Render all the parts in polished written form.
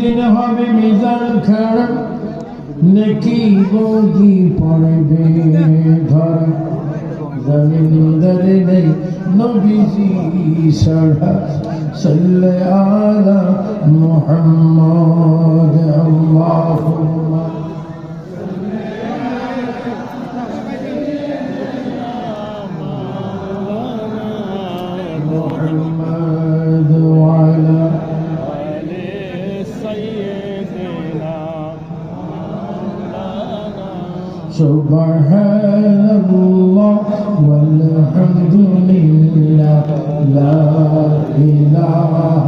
যেদিন হবে মিজান খাড়া নেকি বগি পড়বে ঘর জমিন দরে নেই নবীজি সাড়া সাল্লে আলা মুহাম্মদ আল্লাহুম্মা محمد وعلى آل سيدنا سبحان الله والحمد لله لا إله إلا الله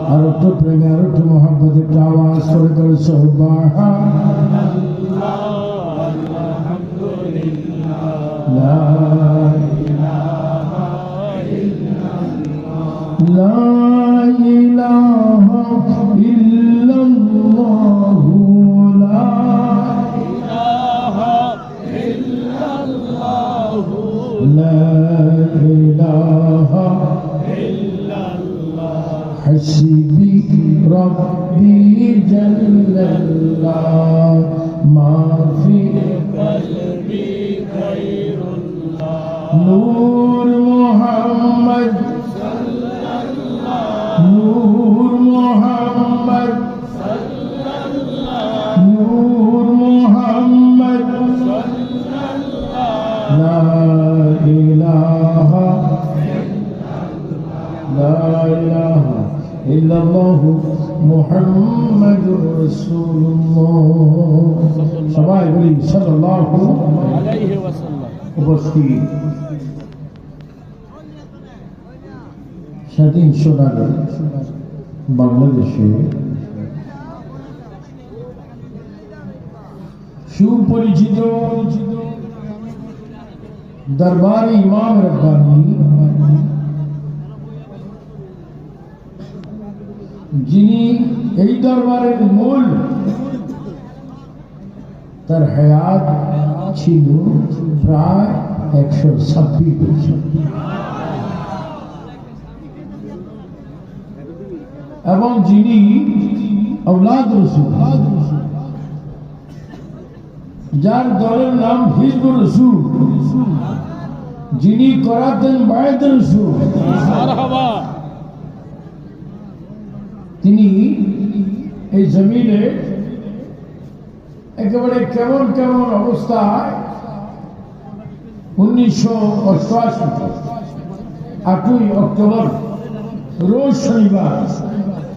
عرفت بريم عرفت محبت الدعوة سورة سبحان الله والحمد لله لا لا إله إلا الله لا إله إلا الله لا إله إلا الله حسبي ربي جل الله ما في قلبي غير الله نور محمد نور محمد نور محمد لا إله إلا الله محمد رسول الله صلى الله عليه وسلم উপস্থিত স্বাধীন সোনার বাংলাদেশে সুপরিচিত দরবারি ইমাম রব্বানি যিনি এই দরবারের মূল তার হায়াত ছিল প্রায় 126 বছর এবং যিনি আওলাদ রাসূল যার দলের নাম হিজবুর রাসূল যিনি করাতেন বায়াত রাসূল মারহাবা তিনি এই জমিনে একেবারে কেমন কেমন অবস্থায় 1988 8ই অক্টোবর রোজ শনিবার